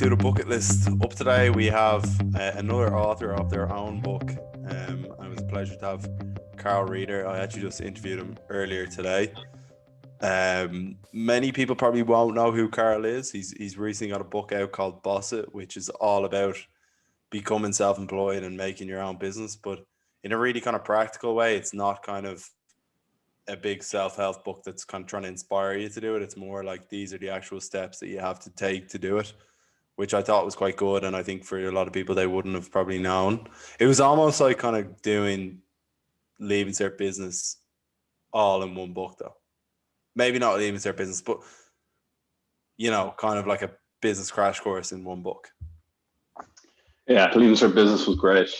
to the bucket list. Up today, we have another author of their own book. And it was a pleasure to have Carl Reeder. I actually just interviewed him earlier today. Many people probably won't know who Carl is. He's recently got a book out called Boss It, which is all about becoming self-employed and making your own business, but in a really kind of practical way. It's not kind of a big self-help book that's kind of trying to inspire you to do it. It's more like these are the actual steps that you have to take to do it, which I thought was quite good. And I think for a lot of people, they wouldn't have probably known. It was almost like kind of doing Leaving Cert Business all in one book, though. Maybe not Leaving Cert Business, but, you know, kind of like a business crash course in one book. Yeah, Leaving Cert Business was great.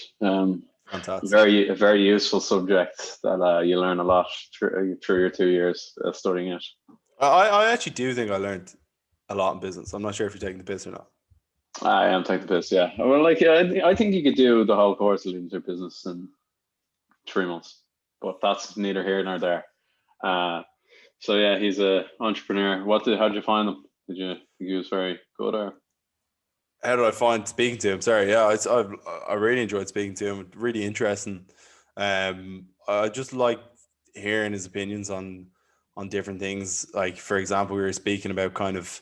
Fantastic. A very useful subject that you learn a lot through your 2 years studying it. I actually do think I learned a lot in business. I'm not sure if you're taking the piss or not. I am taking the piss, yeah. Well, I think you could do the whole course of Leaving Cert Business in 3 months, but that's neither here nor there. So yeah, he's an entrepreneur. How did you find him? Did you think he was very good, or? How did I find speaking to him? Sorry, yeah, I really enjoyed speaking to him. Really interesting. I just like hearing his opinions on different things. Like, for example, we were speaking about kind of,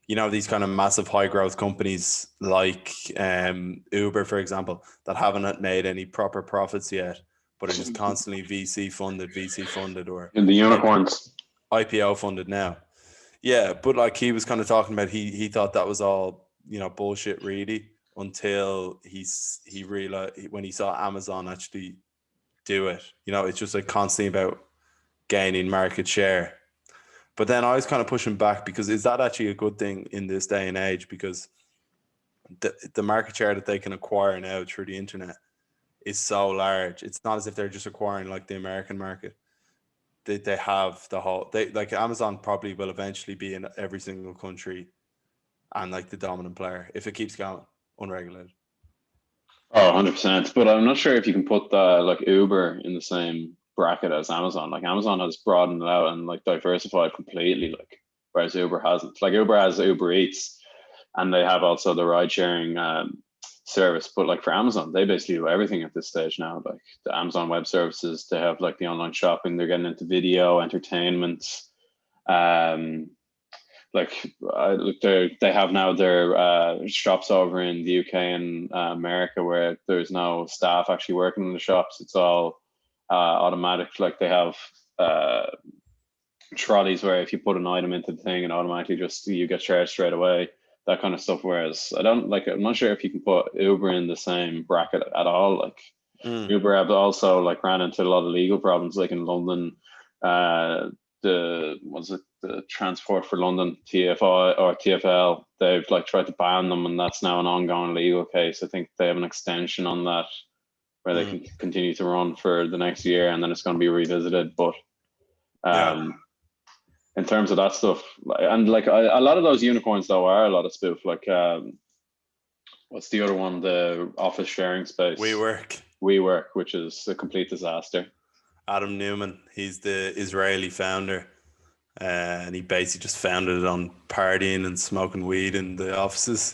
you know, these kind of massive high growth companies like Uber, for example, that haven't made any proper profits yet, but are just constantly VC funded, or In the unicorns. IPO funded now. Yeah, but like he was kind of talking about, he thought that was all, you know, bullshit really, until he realized when he saw Amazon actually do it. You know, it's just like constantly about gaining market share. But then I was kind of pushing back, because is that actually a good thing in this day and age? Because the market share that they can acquire now through the internet is so large. It's not as if they're just acquiring like the American market. They have the whole, like Amazon probably will eventually be in every single country and like the dominant player if it keeps going unregulated. Oh, 100%. But I'm not sure if you can put like Uber in the same bracket as Amazon. Like Amazon has broadened it out and like diversified completely, like whereas Uber hasn't. Like Uber has Uber Eats, and they have also the ride sharing service. But like for Amazon, they basically do everything at this stage now. Like the Amazon Web Services, they have like the online shopping. They're getting into video, entertainment. Like they have now their shops over in the UK and America, where there's no staff actually working in the shops. It's all automatic. Like they have trolleys where if you put an item into the thing and automatically you get charged straight away, that kind of stuff. Whereas I'm not sure if you can put Uber in the same bracket at all. Like Uber have also like ran into a lot of legal problems, like in London. The Transport for London, TFI or TFL, they've like tried to ban them, and that's now an ongoing legal case. I think they have an extension on that where they can continue to run for the next year, and then it's going to be revisited. But in terms of that stuff, and like a lot of those unicorns though are a lot of spoof. Like what's the other one? The office sharing space. WeWork, which is a complete disaster. Adam Newman, he's the Israeli founder, and he basically just founded it on partying and smoking weed in the offices.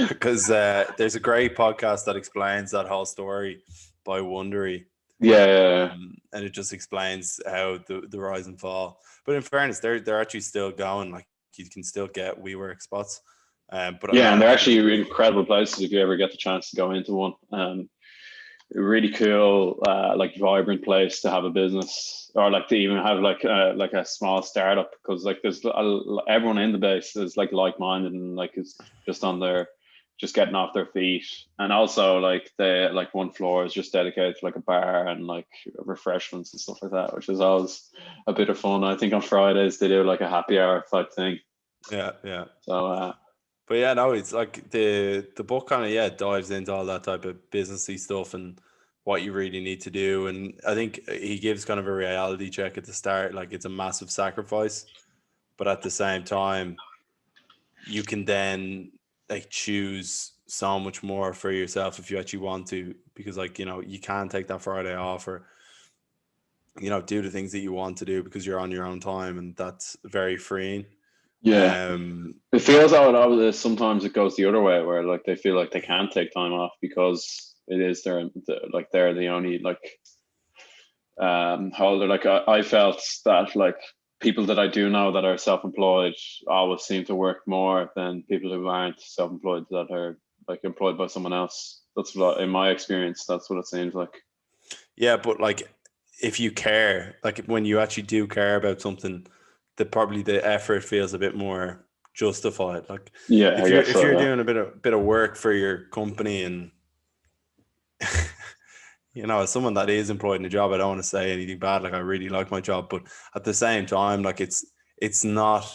Because there's a great podcast that explains that whole story by Wondery. And it just explains how the rise and fall. But in fairness, they're actually still going. Like you can still get WeWork spots. And they're actually incredible places if you ever get the chance to go into one. Really cool, like vibrant place to have a business, or like to even have like a small startup, because like there's everyone in the base is like-minded and like is just getting off their feet. And also like one floor is just dedicated to like a bar and like refreshments and stuff like that, which is always a bit of fun. I think on Fridays they do like a happy hour type thing. Yeah. So but yeah, no, it's like the book kind of dives into all that type of businessy stuff and what you really need to do. And I think he gives kind of a reality check at the start. Like it's a massive sacrifice, but at the same time, you can then like choose so much more for yourself if you actually want to, because like, you know, you can take that Friday off, or, you know, do the things that you want to do because you're on your own time, and that's very freeing. Yeah. It feels how it always is. Sometimes it goes the other way, where like they feel like they can't take time off because it is like they're the only like holder. Like I felt that like people that I do know that are self-employed always seem to work more than people who aren't self-employed that are like employed by someone else. That's what, in my experience, that's what it seems like. Yeah, but like if you care, like when you actually do care about something, that probably the effort feels a bit more justified. Like Yeah, I guess if so. you're Yeah. doing a bit of work for your company, and you know, as someone that is employed in a job, I don't want to say anything bad. Like I really like my job, but at the same time, like it's not.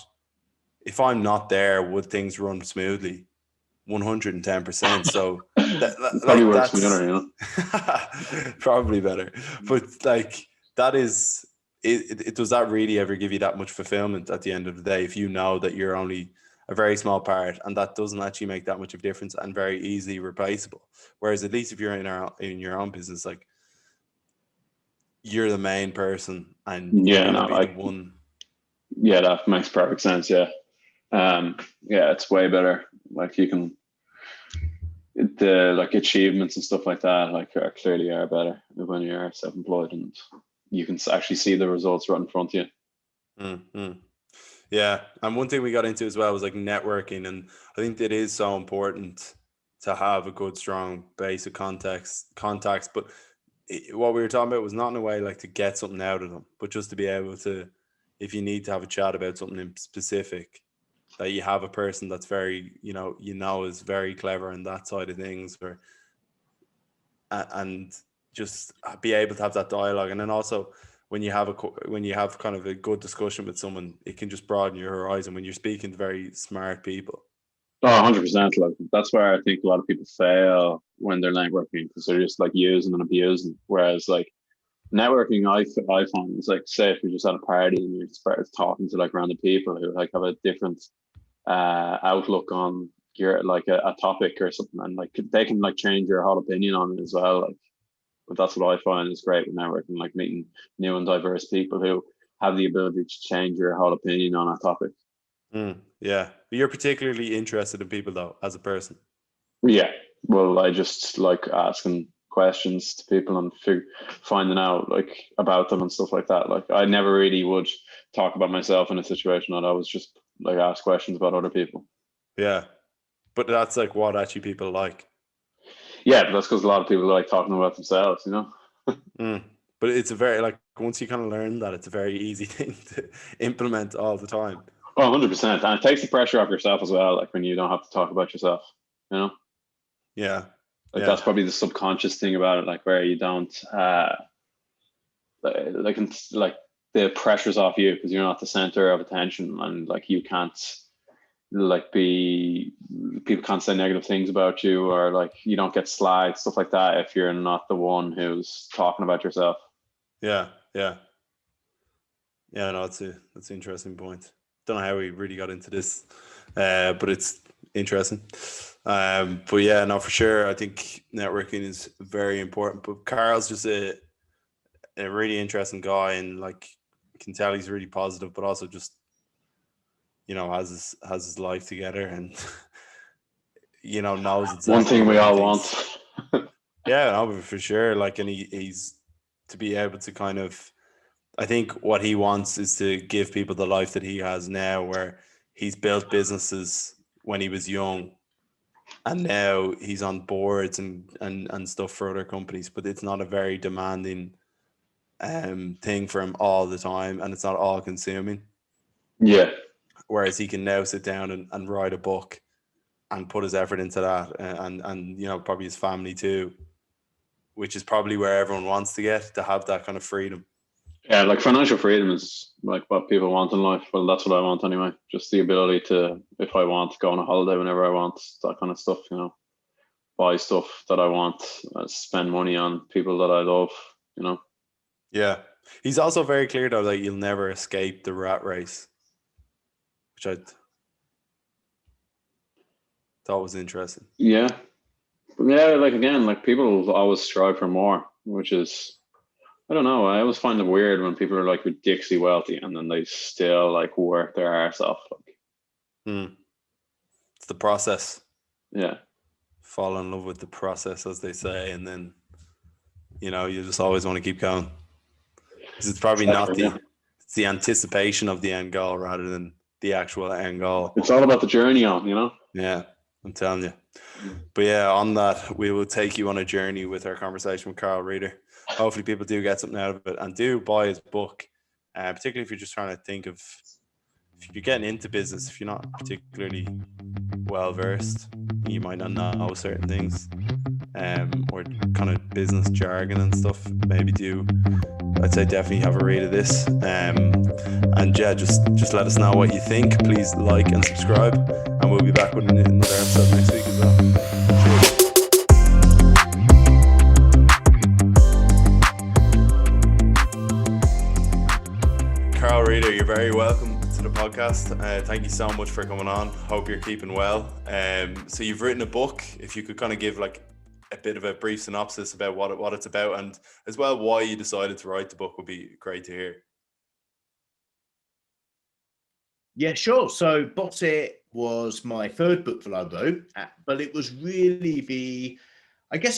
If I'm not there, would things run smoothly? 110%. So Probably like works for me, that's you know. probably better. But like that is it. Does that really ever give you that much fulfillment at the end of the day if you know that you're only a very small part and that doesn't actually make that much of a difference and very easily replaceable? Whereas at least if you're in your own business, like you're the main person and you're Yeah, going to no, be the like one. yeah, that makes perfect sense. Yeah. Yeah, it's way better. Like you can the like achievements and stuff like that like clearly are better when you're self-employed and you can actually see the results right in front of you. Mm-hmm. Yeah, and one thing we got into as well was like networking, and I think it is so important to have a good, strong base of contacts. But what we were talking about was not in a way like to get something out of them, but just to be able to, if you need to have a chat about something in specific, that you have a person that's very, is very clever in that side of things, or and just be able to have that dialogue, and then also when you have kind of a good discussion with someone, it can just broaden your horizon when you're speaking to very smart people. Oh, 100%. Like that's where I think a lot of people fail when they're networking because they're just like using and abusing, whereas like networking I find is like, say if you're just at a party and you start talking to like random people who like have a different outlook on your like a topic or something, and like they can like change your whole opinion on it as well. Like, but that's what I find is great with networking, like meeting new and diverse people who have the ability to change your whole opinion on a topic. Yeah, but you're particularly interested in people though, as a person. Yeah, well, I just like asking questions to people and finding out like about them and stuff like that. Like I never really would talk about myself in a situation. I'd always just like ask questions about other people. Yeah, but that's like what actually people like. Yeah, but that's because a lot of people like talking about themselves, you know. Mm. But it's a very like once you kind of learn that, it's a very easy thing to implement all the time. Oh, 100%. And it takes the pressure off yourself as well, like when you don't have to talk about yourself, you know? Yeah, Like that's yeah, probably the subconscious thing about it, like where you don't like the pressure's off you because you're not the center of attention and like you can't like be people can't say negative things about you or like you don't get slagged, stuff like that if you're not the one who's talking about yourself. yeah, yeah. Yeah, no, that's an interesting point. Don't know how we really got into this, but it's interesting. But yeah, no, for sure. I think networking is very important. But Carl's just a really interesting guy, and like can tell he's really positive, but also just has his life together, and knows One exactly thing we what he all want. thinks. Yeah, no, but for sure. Like, and he's to be able to kind of I think what he wants is to give people the life that he has now, where he's built businesses when he was young, and now he's on boards and stuff for other companies. But it's not a very demanding thing for him all the time, and it's not all consuming. Yeah. Whereas he can now sit down and write a book and put his effort into that, and probably his family too, which is probably where everyone wants to get to have that kind of freedom. Yeah, like financial freedom is like what people want in life. Well, that's what I want anyway. Just the ability to, if I want, go on a holiday whenever I want, that kind of stuff, buy stuff that I want, spend money on people that I love. Yeah. He's also very clear though that you'll never escape the rat race, which I thought was interesting. Yeah. But yeah, like again, like people always strive for more, which is, I don't know. I always find it weird when people are like ridiculously wealthy and then they still like work their arse off. Like, It's the process. Yeah. Fall in love with the process, as they say, and then you just always want to keep going. Because it's probably not Exactly, yeah. it's the anticipation of the end goal rather than the actual end goal. It's all about the journey on, Yeah, I'm telling you. But yeah, on that, we will take you on a journey with our conversation with Carl Reeder. Hopefully people do get something out of it and do buy his book, particularly if you're just trying to think of, if you're getting into business, if you're not particularly well versed, you might not know certain things, or kind of business jargon and stuff. Maybe I'd say definitely have a read of this. And yeah, just let us know what you think. Please like and subscribe, and we'll be back with another episode next week as well. Cheers. Carl Reeder, you're very welcome to the podcast. Thank you so much for coming on. Hope you're keeping well. So you've written a book. If you could kind of give like a bit of a brief synopsis about what it's about, and as well why you decided to write the book, would be great to hear. Yeah, sure. So Booket was my third book that I wrote, but it was really the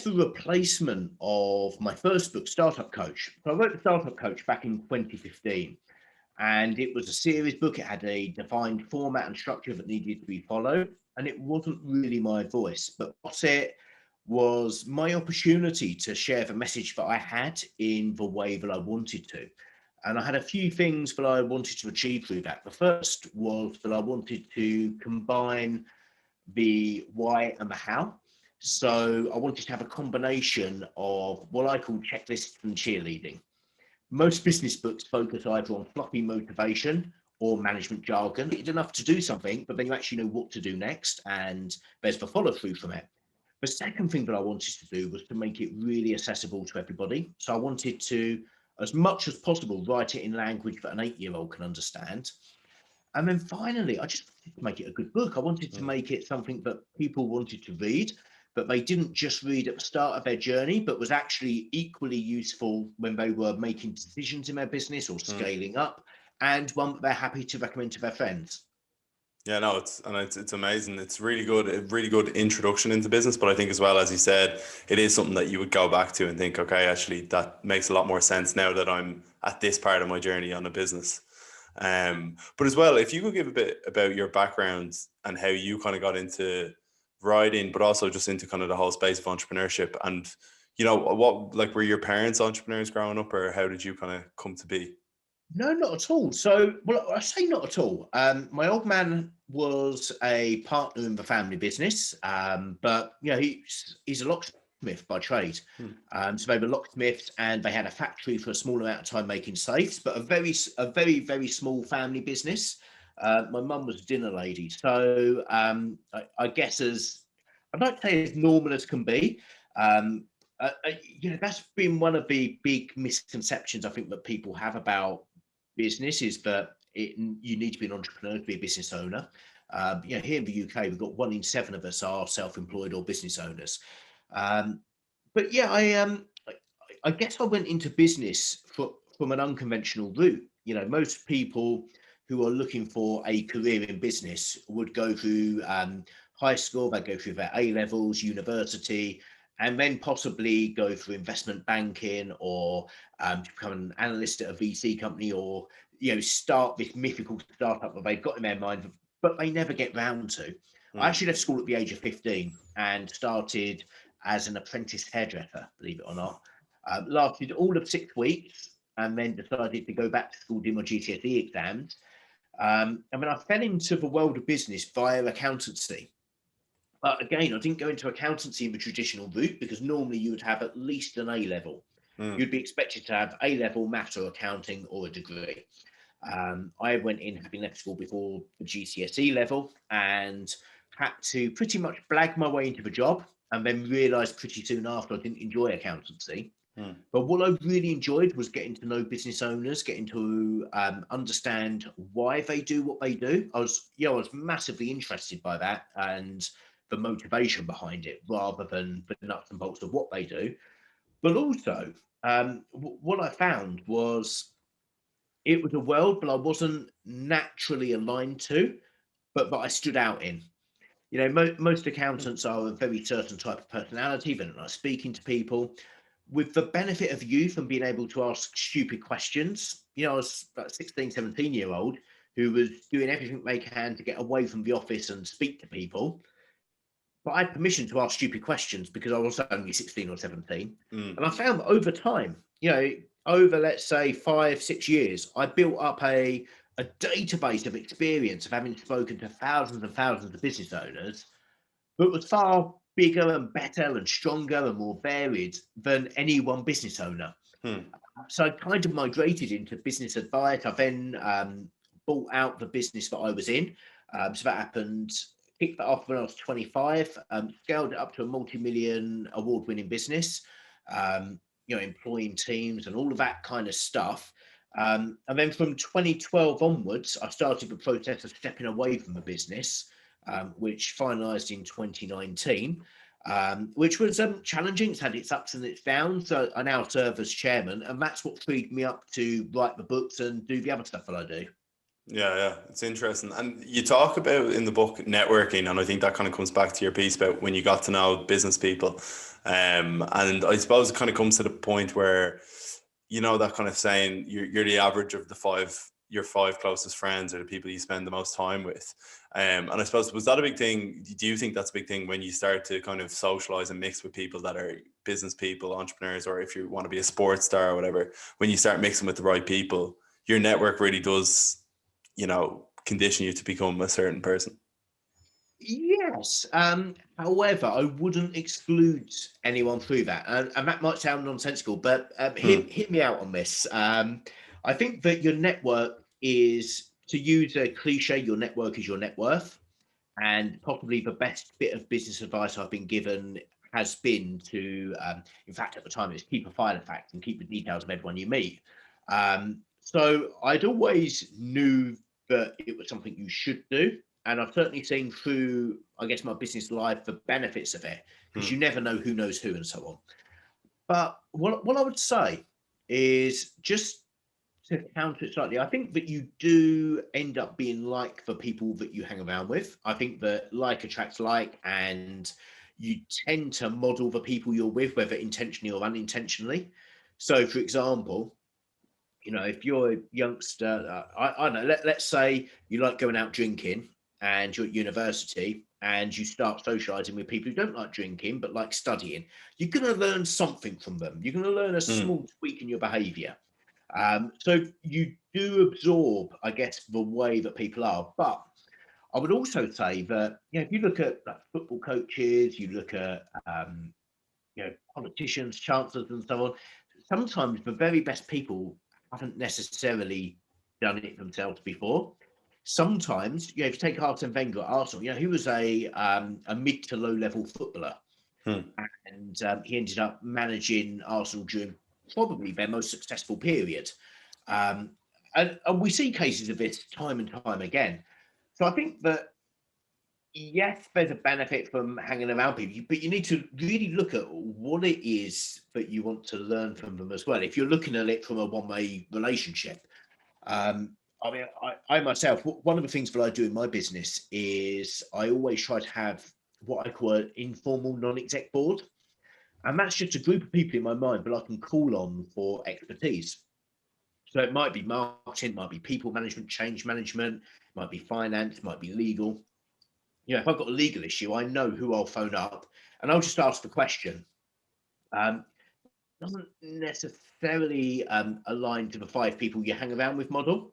replacement of my first book, Startup Coach. So I wrote the Startup Coach back in 2015, and it was a series book. It had a defined format and structure that needed to be followed, and it wasn't really my voice. But Booket was my opportunity to share the message that I had in the way that I wanted to. And I had a few things that I wanted to achieve through that. The first was that I wanted to combine the why and the how. So I wanted to have a combination of what I call checklists and cheerleading. Most business books focus either on floppy motivation or management jargon. It's enough to do something, but then you actually know what to do next, and there's the follow through from it. The second thing that I wanted to do was to make it really accessible to everybody. So I wanted to, as much as possible, write it in language that an 8-year-old can understand. And then finally, I just wanted to make it a good book. I wanted to make it something that people wanted to read, but they didn't just read at the start of their journey, but was actually equally useful when they were making decisions in their business or scaling up, and one that they're happy to recommend to their friends. Yeah, no, it's amazing. It's a really good introduction into business. But I think as well, as you said, it is something that you would go back to and think, okay, actually, that makes a lot more sense now that I'm at this part of my journey on a business. But as well, if you could give a bit about your background and how you kind of got into writing, but also just into kind of the whole space of entrepreneurship, and what, like, were your parents entrepreneurs growing up, or how did you kind of come to be? No, not at all. So, well, I say not at all. My old man was a partner in the family business, but he's a locksmith by trade. So they were locksmiths, and they had a factory for a small amount of time making safes, but a very, very small family business. My mum was a dinner lady, so I guess I'd like to say as normal as can be. That's been one of the big misconceptions I think that people have about business, is that you need to be an entrepreneur to be a business owner. Here in the UK, we've got 1 in 7 of us are self-employed or business owners. But yeah, I guess I went into business from an unconventional route. Most people who are looking for a career in business would go through high school, they go through their A levels, university, and then possibly go through investment banking or become an analyst at a VC company, or start this mythical startup that they've got in their mind, but they never get round to. I actually left school at the age of 15 and started as an apprentice hairdresser, believe it or not. Lasted all of 6 weeks, and then decided to go back to school, do my GCSE exams. And then I fell into the world of business via accountancy. But again, I didn't go into accountancy in the traditional route, because normally you would have at least an A level. You'd be expected to have A level maths or accounting or a degree. I went in having left school before the GCSE level, and had to pretty much blag my way into the job, and then realised pretty soon after I didn't enjoy accountancy. But what I really enjoyed was getting to know business owners, getting to understand why they do what they do. I was massively interested by that and the motivation behind it, rather than the nuts and bolts of what they do. But also, what I found was it was a world that I wasn't naturally aligned to. but I stood out in. You know, most accountants are a very certain type of personality. They don't like speaking to people. With the benefit of youth and being able to ask stupid questions, you know, I was about 16, 17-year-old who was doing everything they can to get away from the office and speak to people. But I had permission to ask stupid questions because I was only 16 or 17. And I found that over time, you know, over, let's say, 5, 6 years, I built up a database of experience of having spoken to thousands and thousands of business owners, but was far bigger and better and stronger and more varied than any one business owner. So I kind of migrated into business advice. I then bought out the business that I was in. So that happened, kicked that off when I was 25, scaled it up to a multi-million award-winning business, you know, employing teams and all of that kind of stuff. And then from 2012 onwards, I started the process of stepping away from the business, which finalized in 2019, which was challenging. It's had its ups and its downs. So I now serve as chairman, and that's what freed me up to write the books and do the other stuff that I do. Yeah, it's interesting. And you talk about in the book networking, and I think that kind of comes back to your piece about when you got to know business people. And I suppose it kind of comes to the point where, you know, that kind of saying you're the average of your five closest friends or the people you spend the most time with. And I suppose, was that a big thing? Do you think that's a big thing when you start to kind of socialize and mix with people that are business people, entrepreneurs, or if you want to be a sports star or whatever, when you start mixing with the right people, your network really does, you know, condition you to become a certain person? Yes. However, I wouldn't exclude anyone through that. And that might sound nonsensical, but hear me out on this. I think that your network is, to use a cliche, your network is your net worth. And probably the best bit of business advice I've been given has been to, in fact, at the time, it's keep a file of facts and keep the details of everyone you meet. So I'd always knew that it was something you should do. And I've certainly seen through, I guess, my business life, the benefits of it, because you never know who knows who and so on. But what I would say is, just to counter it slightly, I think that you do end up being like the people that you hang around with. I think that like attracts like, and you tend to model the people you're with, whether intentionally or unintentionally. So, for example, you know, if you're a youngster, I don't know, let's say you like going out drinking and you're at university and you start socializing with people who don't like drinking but like studying, you're going to learn something from them. You're going to learn a small tweak in your behavior. So you do absorb, I guess, the way that people are. But I would also say that, you know, if you look at like football coaches, you look at you know, politicians, chancellors, and so on, sometimes the very best people haven't necessarily done it themselves before. Sometimes, you know, if you take Arsene Wenger at Arsenal, you know, he was a mid to low level footballer, and he ended up managing Arsenal during probably their most successful period. And we see cases of this time and time again. So I think that, yes, there's a benefit from hanging around people, but you need to really look at what it is that you want to learn from them as well. If you're looking at it from a one-way relationship, I mean, I myself, one of the things that I do in my business is I always try to have what I call an informal non-exec board. And that's just a group of people in my mind that I can call on for expertise. So it might be marketing, it might be people management, change management, it might be finance, it might be legal. You know, if I've got a legal issue, I know who I'll phone up and I'll just ask the question. Doesn't necessarily align to the 5 people you hang around with model,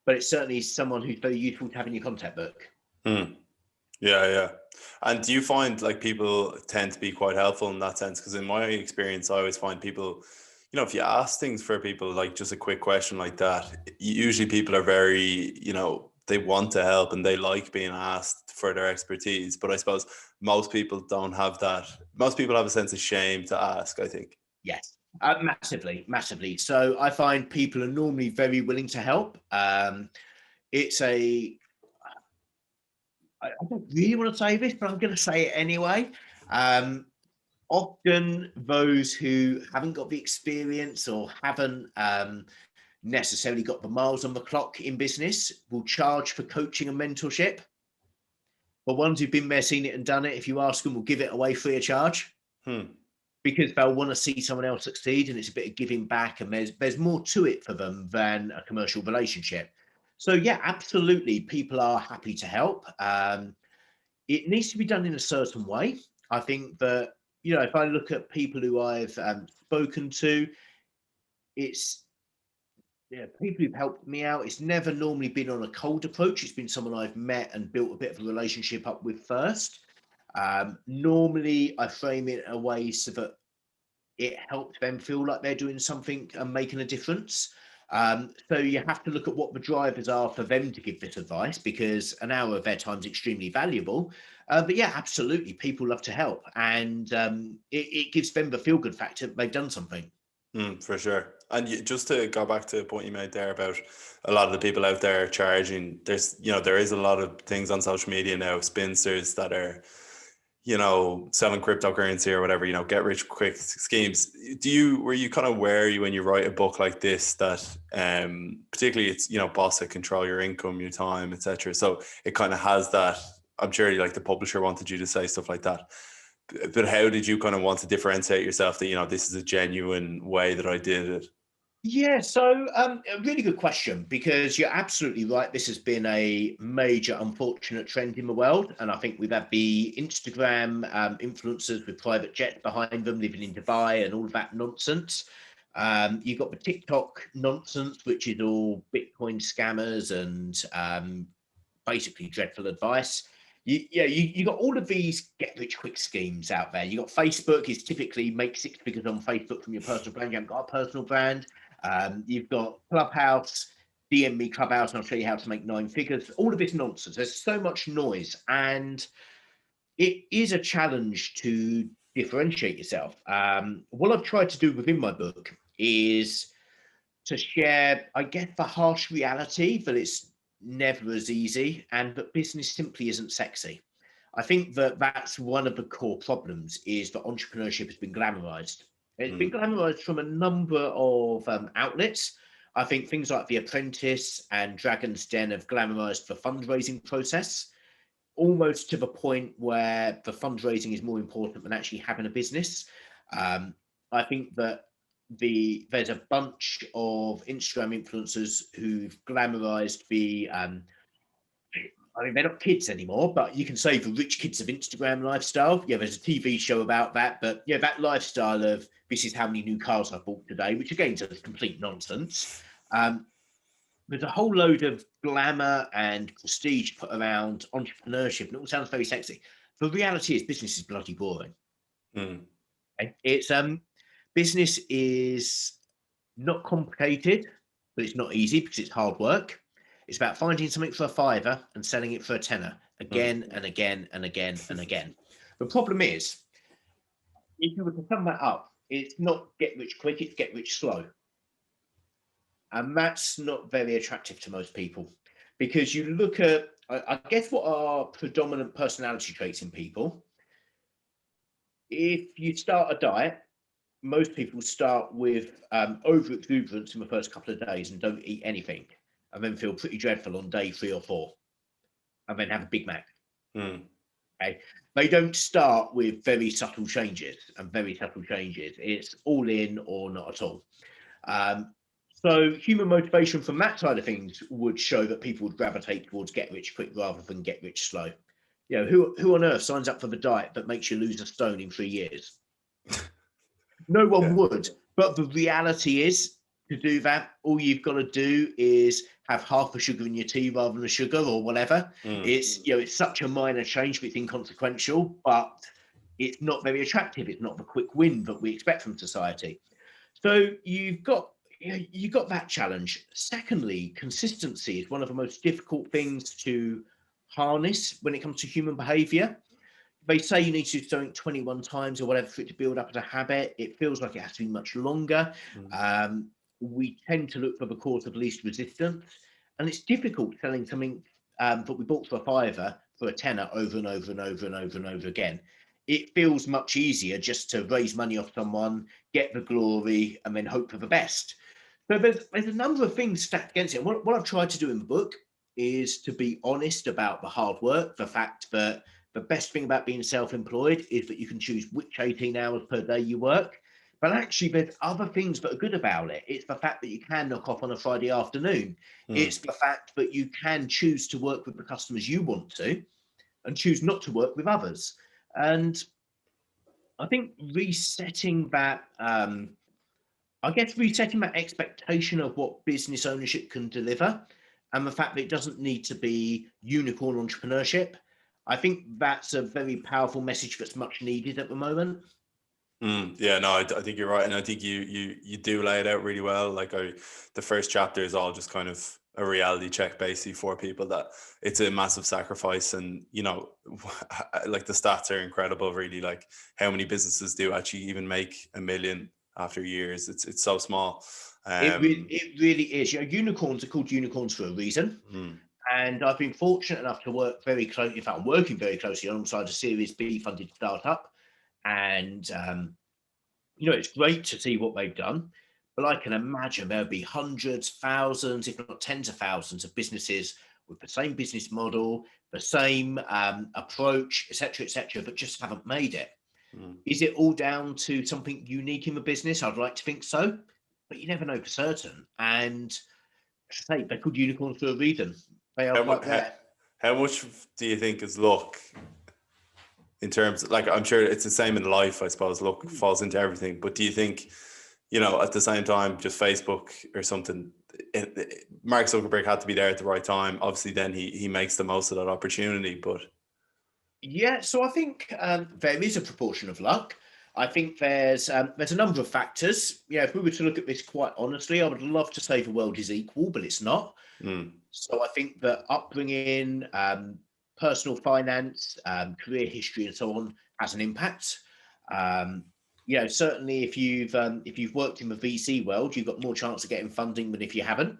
but it certainly is someone who's very useful to have in your contact book. Yeah. And do you find like people tend to be quite helpful in that sense? Because in my experience, I always find people, you know, if you ask things for people, like just a quick question like that, usually people are very, you know, they want to help and they like being asked for their expertise. But I suppose most people don't have that. Most people have a sense of shame to ask, I think. Yes, massively. So I find people are normally very willing to help. It's a, I don't really want to say this, but I'm going to say it anyway. Often those who haven't got the experience or haven't necessarily got the miles on the clock in business will charge for coaching and mentorship. but ones who've been there, seen it and done it, if you ask them, will give it away free of charge. Because they'll want to see someone else succeed, and it's a bit of giving back, and there's more to it for them than a commercial relationship. So yeah, absolutely, people are happy to help. It needs to be done in a certain way. I think that, you know, if I look at people who I've spoken to, it's people who've helped me out. It's never normally been on a cold approach. It's been someone I've met and built a bit of a relationship up with first. Normally, I frame it in a way so that it helps them feel like they're doing something and making a difference. So you have to look at what the drivers are for them to give this advice, because an hour of their time is extremely valuable. But yeah, absolutely, people love to help, and it gives them the feel-good factor that they've done something. For sure. And just to go back to the point you made there about a lot of the people out there charging, there is a lot of things on social media now, spinsters that are, selling cryptocurrency or whatever, get rich quick schemes. Were you kind of wary when you write a book like this that, particularly it's, boss that control your income, your time, etc. So it kind of has that, I'm sure like the publisher wanted you to say stuff like that. But how did you kind of want to differentiate yourself that, this is a genuine way that I did it? Yeah, so a really good question, because you're absolutely right. This has been a major unfortunate trend in the world. And I think we've had the Instagram influencers with private jets behind them living in Dubai and all of that nonsense. You've got the TikTok nonsense, which is all Bitcoin scammers and basically dreadful advice. You got all of these get rich quick schemes out there. You got Facebook is typically make 6 figures on Facebook from your personal brand. You haven't got a personal brand. You've got Clubhouse, DM me Clubhouse, and I'll show you how to make 9 figures. All of this nonsense. There's so much noise, and it is a challenge to differentiate yourself. What I've tried to do within my book is to share, I guess, the harsh reality that it's never as easy, and that business simply isn't sexy. I think that that's one of the core problems, is that entrepreneurship has been glamorized. It's been glamorized from a number of outlets. I think things like The Apprentice and Dragon's Den have glamorized the fundraising process, almost to the point where the fundraising is more important than actually having a business. I think that there's a bunch of Instagram influencers who've glamorized the I mean, they're not kids anymore, but you can say the rich kids of Instagram lifestyle. Yeah, there's a TV show about that, but yeah, that lifestyle of this is how many new cars I bought today, which again is complete nonsense. There's a whole load of glamour and prestige put around entrepreneurship, and it all sounds very sexy. The reality is, business is bloody boring. Okay? It's business is not complicated, but it's not easy because it's hard work. It's about finding something for a fiver and selling it for a tenner again and again and again and again. The problem is, if you were to sum that up, it's not get rich quick, it's get rich slow. And that's not very attractive to most people, because you look at, I guess, what are predominant personality traits in people. If you start a diet, most people start with over exuberance in the first couple of days and don't eat anything, and then feel pretty dreadful on day 3 or 4, and then have a Big Mac. Okay, they don't start with very subtle changes It's all in or not at all. So human motivation from that side of things would show that people would gravitate towards get rich quick rather than get rich slow. Who on earth signs up for the diet that makes you lose a stone in 3 years? No one would. But the reality is, to do that, all you've got to do is have half the sugar in your tea rather than the sugar or whatever. It's such a minor change, but it's inconsequential, but it's not very attractive. It's not the quick win that we expect from society. So you've got that challenge. Secondly, consistency is one of the most difficult things to harness when it comes to human behavior. They say you need to do something 21 times or whatever for it to build up as a habit. It feels like it has to be much longer. We tend to look for the course of least resistance, and it's difficult selling something that we bought for a fiver for a tenner over and over and over and over and over again. It feels much easier just to raise money off someone, get the glory, and then hope for the best. So there's a number of things stacked against it. What I've tried to do in the book is to be honest about the hard work, the fact that the best thing about being self-employed is that you can choose which 18 hours per day you work. But actually, there's other things that are good about it. It's the fact that you can knock off on a Friday afternoon. It's the fact that you can choose to work with the customers you want to and choose not to work with others. And I think resetting that, resetting that expectation of what business ownership can deliver and the fact that it doesn't need to be unicorn entrepreneurship, I think that's a very powerful message that's much needed at the moment. Yeah, no, I think you're right, and I think you do lay it out really well. Like the first chapter is all just kind of a reality check, basically, for people that it's a massive sacrifice, and like the stats are incredible. Really, like how many businesses do actually even make $1 million after years? It's so small. It really is. Unicorns are called unicorns for a reason. And I've been fortunate enough to work very closely. In fact, I'm working very closely alongside a Series B funded startup. And, it's great to see what they've done. But I can imagine there'll be hundreds, thousands, if not tens of thousands of businesses with the same business model, the same approach, et cetera, but just haven't made it. Is it all down to something unique in the business? I'd like to think so, but you never know for certain. And say they're called unicorns for a reason. They are quite rare. How much do you think is luck? In terms of, like, I'm sure it's the same in life, I suppose. Luck falls into everything. But do you think, at the same time, just Facebook or something, Mark Zuckerberg had to be there at the right time. Obviously, then he makes the most of that opportunity. But yeah, so I think there is a proportion of luck. I think there's a number of factors. If we were to look at this quite honestly, I would love to say the world is equal, but it's not. So I think that upbringing, personal finance, career history, and so on has an impact. Certainly if you've worked in the VC world, you've got more chance of getting funding than if you haven't,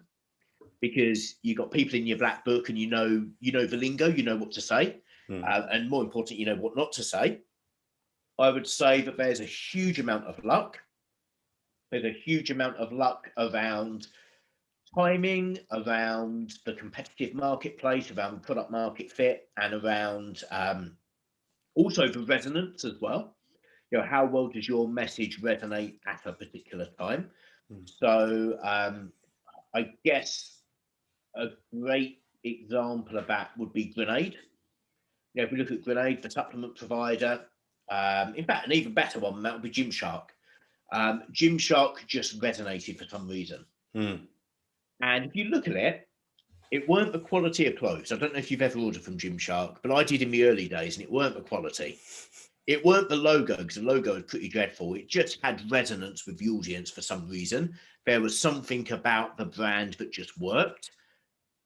because you've got people in your black book and you know the lingo, you know what to say, and more important, you know what not to say. I would say that there's a huge amount of luck. There's a huge amount of luck around timing, around the competitive marketplace, around product market fit, and around also the resonance as well. How well does your message resonate at a particular time? So I guess a great example of that would be Grenade. If we look at Grenade, the supplement provider, in fact, an even better one, that would be Gymshark. Gymshark just resonated for some reason. And if you look at it, it weren't the quality of clothes. I don't know if you've ever ordered from Gymshark, but I did in the early days, and it weren't the quality. It weren't the logo, because the logo was pretty dreadful. It just had resonance with the audience for some reason. There was something about the brand that just worked.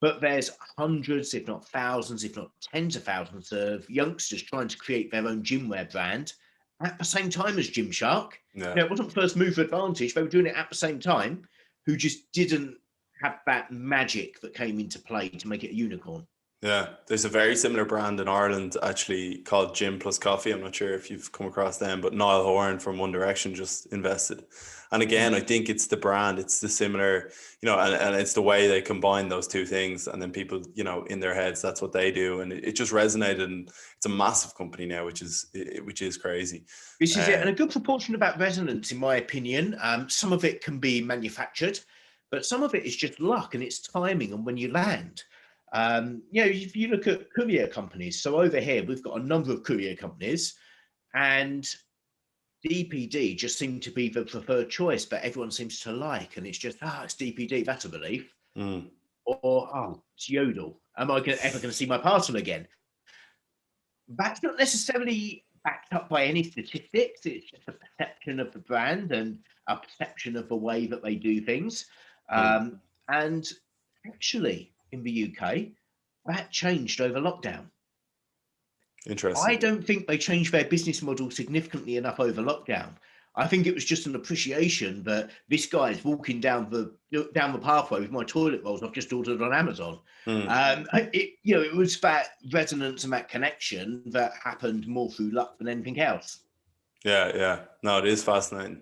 But there's hundreds, if not thousands, if not tens of thousands of youngsters trying to create their own gymwear brand at the same time as Gymshark. It wasn't first mover advantage. They were doing it at the same time, who just didn't have that magic that came into play to make it a unicorn. Yeah, there's a very similar brand in Ireland actually called Gym Plus Coffee. I'm not sure if you've come across them, but Niall Horan from One Direction just invested. And again, I think it's the brand, it's the similar, and it's the way they combine those two things. And then people, in their heads, that's what they do. And it just resonated. And it's a massive company now, which is crazy. This is it. And a good proportion of that resonance, in my opinion, some of it can be manufactured, but some of it is just luck and it's timing and when you land. If you look at courier companies, so over here, we've got a number of courier companies, and DPD just seemed to be the preferred choice that everyone seems to like. And it's just, it's DPD, that's a relief. Or, it's Yodel. Am I ever going to see my parcel again? That's not necessarily backed up by any statistics. It's just a perception of the brand and a perception of the way that they do things. And actually, in the UK, that changed over lockdown. Interesting. I don't think they changed their business model significantly enough over lockdown. I think it was just an appreciation that this guy is walking down the pathway with my toilet rolls I've just ordered on Amazon. It was that resonance and that connection that happened more through luck than anything else. Yeah. No, it is fascinating.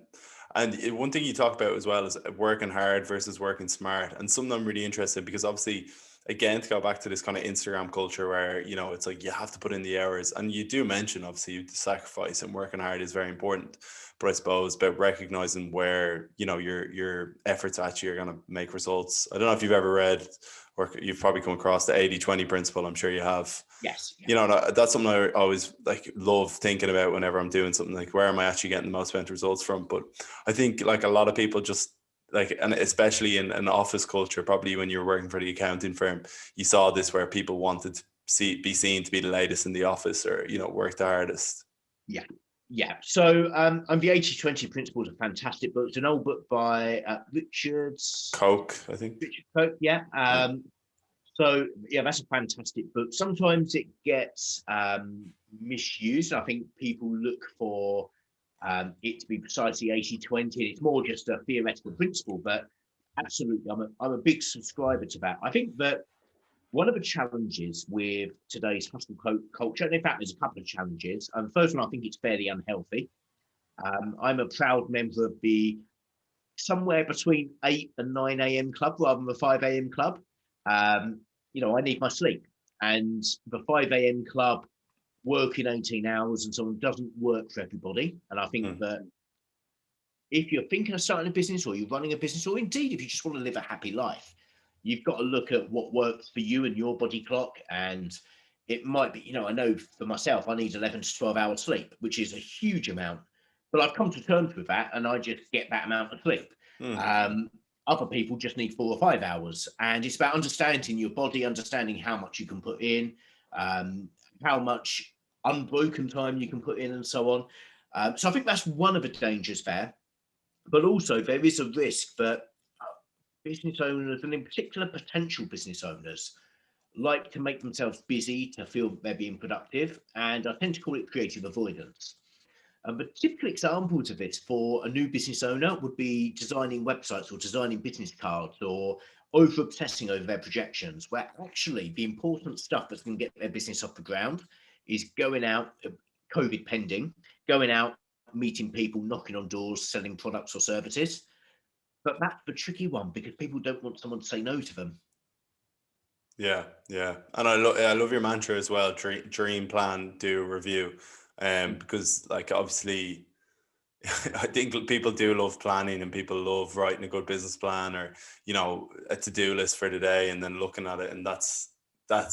And one thing you talk about as well is working hard versus working smart. And something I'm really interested in, because obviously again, to go back to this kind of Instagram culture where, you know, it's like you have to put in the hours, and you do mention obviously the sacrifice and working hard is very important, but I suppose about recognizing where, you know, your efforts actually are going to make results. I don't know if you've ever read, or you've probably come across the 80-20 principle. I'm sure you have. Yes. Yeah. You know, that's something I always like love thinking about whenever I'm doing something, like where am I actually getting the most amount of results from. But I think like a lot of people just like, and especially in an office culture, probably when you're working for the accounting firm, you saw this where people wanted to be seen to be the latest in the office, or, you know, work the hardest. Yeah. Yeah. So the 80-20 principle is a fantastic book. It's an old book by Richard Koch, I think. Richard Koch, yeah. So yeah, that's a fantastic book. Sometimes it gets misused. I think people look for it to be precisely 80-20, and it's more just a theoretical principle, but absolutely, I'm a big subscriber to that. I think that one of the challenges with today's hustle culture, and in fact, there's a couple of challenges. The first one, I think it's fairly unhealthy. I'm a proud member of the somewhere between 8 and 9 a.m. club rather than the 5 a.m. club. You know, I need my sleep, and the 5 a.m. club, working 18 hours and so on, doesn't work for everybody. And I think that if you're thinking of starting a business, or you're running a business, or indeed if you just want to live a happy life, you've got to look at what works for you and your body clock. And it might be, you know, I know for myself, I need 11 to 12 hours sleep, which is a huge amount, but I've come to terms with that, and I just get that amount of sleep. Other people just need 4 or 5 hours, and it's about understanding your body, understanding how much you can put in, how much unbroken time you can put in, and so on. So I think that's one of the dangers there. But also there is a risk that business owners, and in particular potential business owners, like to make themselves busy to feel that they're being productive, and I tend to call it creative avoidance. But typical examples of this for a new business owner would be designing websites, or designing business cards, or over obsessing over their projections, where actually the important stuff that's going to get their business off the ground is going out, COVID pending, going out, meeting people, knocking on doors, selling products or services. But that's the tricky one, because people don't want someone to say no to them. Yeah, yeah, and I love your mantra as well. Dream, plan, do, review, because like obviously, I think people do love planning, and people love writing a good business plan, or, you know, a to-do list for the day, and then looking at it, and that's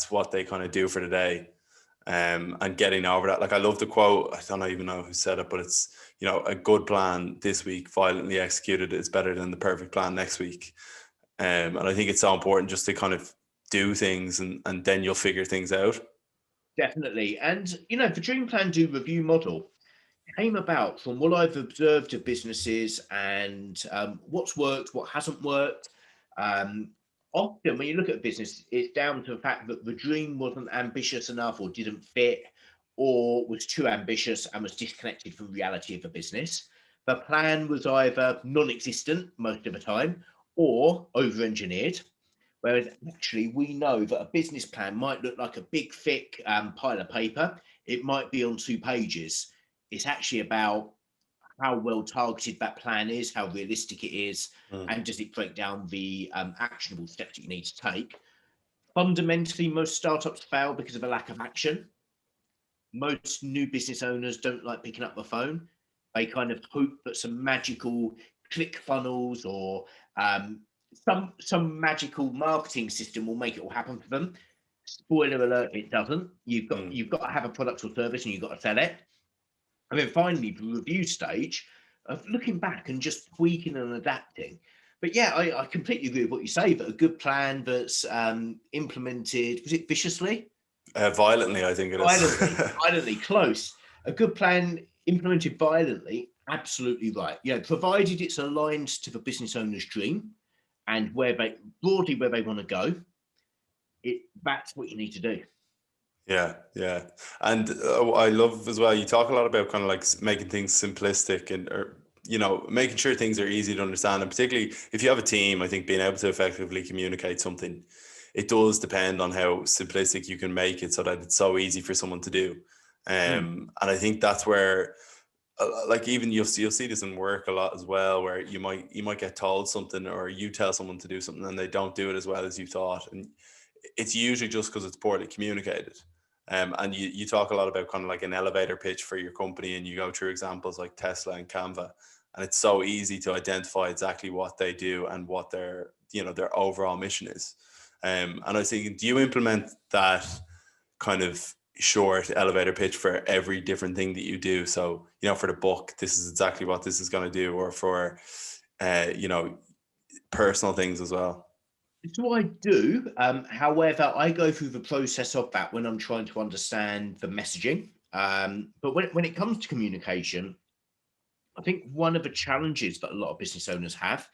what they kind of do for the day. And getting over that. Like, I love the quote, I don't even know who said it, but it's, you know, a good plan this week violently executed is better than the perfect plan next week. And I think it's so important just to kind of do things, and then you'll figure things out. Definitely. And, you know, the dream plan, do, review model came about from what I've observed of businesses, and what's worked, what hasn't worked. Often when you look at a business, it's down to the fact that the dream wasn't ambitious enough, or didn't fit, or was too ambitious and was disconnected from reality of the business. The plan was either non-existent most of the time, or over-engineered. Whereas actually we know that a business plan might look like a big thick pile of paper. It might be on 2 pages. It's actually about how well targeted that plan is, how realistic it is, and does it break down the actionable steps that you need to take. Fundamentally, most startups fail because of a lack of action. Most new business owners don't like picking up the phone. They kind of hope that some magical click funnels, or some magical marketing system will make it all happen for them. Spoiler alert, it doesn't. You've got to have a product or service, and you've got to sell it. And then finally, the review stage of looking back and just tweaking and adapting. But yeah, I completely agree with what you say, that a good plan that's implemented, was it viciously? Violently, I think it is. Violently, close. A good plan implemented violently, absolutely right. You know, provided it's aligned to the business owner's dream, and where they want to go, that's what you need to do. Yeah, yeah. And I love as well, you talk a lot about kind of like making things simplistic, and, or, you know, making sure things are easy to understand. And particularly if you have a team, I think being able to effectively communicate something, it does depend on how simplistic you can make it so that it's so easy for someone to do. And I think that's where, like, even you'll see this in work a lot as well, where you might get told something, or you tell someone to do something and they don't do it as well as you thought. And it's usually just because it's poorly communicated. And you talk a lot about kind of like an elevator pitch for your company, and you go through examples like Tesla and Canva, and it's so easy to identify exactly what they do and what their overall mission is. And I was thinking, do you implement that kind of short elevator pitch for every different thing that you do? So, for the book, this is exactly what this is going to do, or for, personal things as well. So I do. However, I go through the process of that when I'm trying to understand the messaging. But when it comes to communication, I think one of the challenges that a lot of business owners have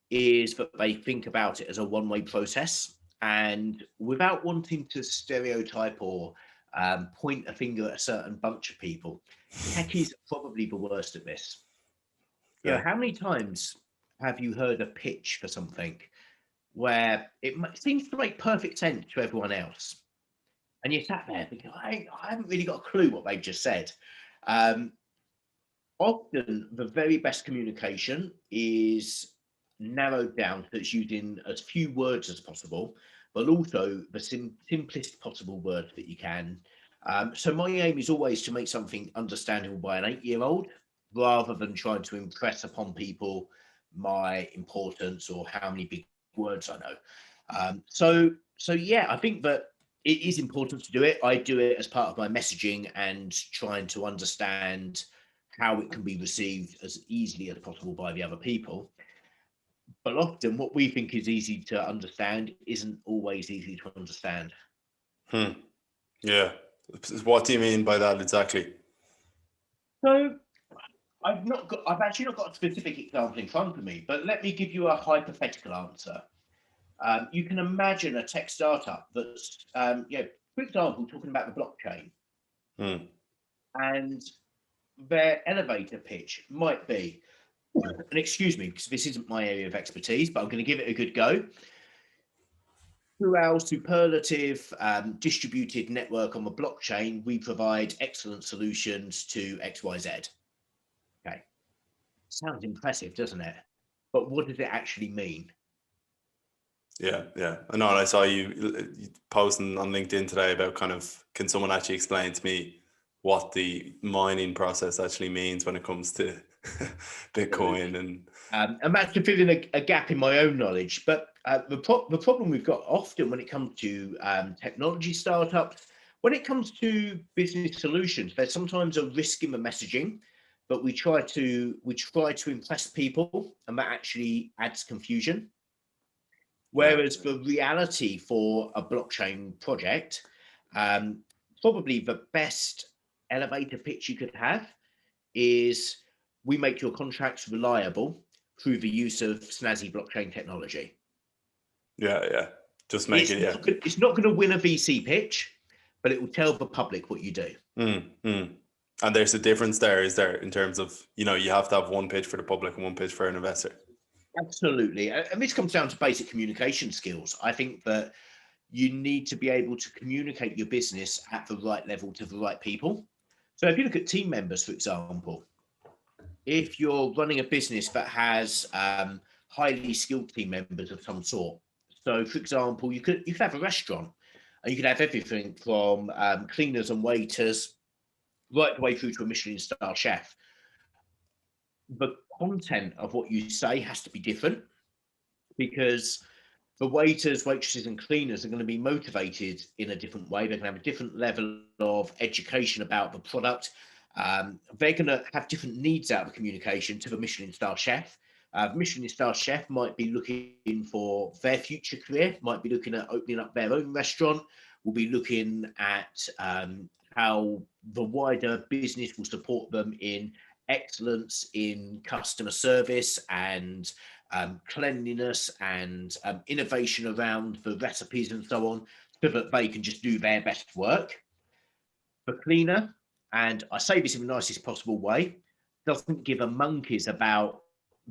is that they think about it as a one-way process. And without wanting to stereotype or point a finger at a certain bunch of people, techies are probably the worst at this. Yeah. How many times have you heard a pitch for something where it seems to make perfect sense to everyone else, and you sat there thinking, I haven't really got a clue what they've just said. Often the very best communication is narrowed down so it's using as few words as possible, but also the simplest possible words that you can. So my aim is always to make something understandable by an 8-year-old, rather than trying to impress upon people my importance or how many big words I know. So yeah, I think that it is important to do it. I do it as part of my messaging and trying to understand how it can be received as easily as possible by the other people. But often what we think is easy to understand isn't always easy to understand. Yeah. What do you mean by that exactly? So I've actually not got a specific example in front of me, but let me give you a hypothetical answer. You can imagine a tech startup that's, for example, talking about the blockchain, and their elevator pitch might be, and excuse me, because this isn't my area of expertise, but I'm going to give it a good go. Through our superlative distributed network on the blockchain, we provide excellent solutions to XYZ. Okay, sounds impressive, doesn't it? But what does it actually mean? Yeah. I know. I saw you posting on LinkedIn today about kind of, can someone actually explain to me what the mining process actually means when it comes to Bitcoin? And that's to fill in a gap in my own knowledge. But the problem we've got often when it comes to technology startups, when it comes to business solutions, there's sometimes a risk in the messaging, but we try to impress people, and that actually adds confusion. Whereas the reality for a blockchain project, probably the best elevator pitch you could have is, we make your contracts reliable through the use of snazzy blockchain technology. Yeah. Just make It's not going to win a VC pitch, but it will tell the public what you do. And there's a difference there, is there, in terms of, you have to have one pitch for the public and one pitch for an investor? Absolutely. And this comes down to basic communication skills. I think that you need to be able to communicate your business at the right level to the right people. So if you look at team members, for example, if you're running a business that has highly skilled team members of some sort, so for example, you could have a restaurant, and you could have everything from cleaners and waiters right the way through to a Michelin star chef. The content of what you say has to be different, because the waiters, waitresses, and cleaners are going to be motivated in a different way. They're going to have a different level of education about the product. They're going to have different needs out of the communication to the Michelin star chef. Michelin star chef might be looking for their future career, might be looking at opening up their own restaurant, will be looking at how the wider business will support them in excellence in customer service and cleanliness and innovation around the recipes and so on, so that they can just do their best work. The cleaner, and I say this in the nicest possible way, doesn't give a monkeys about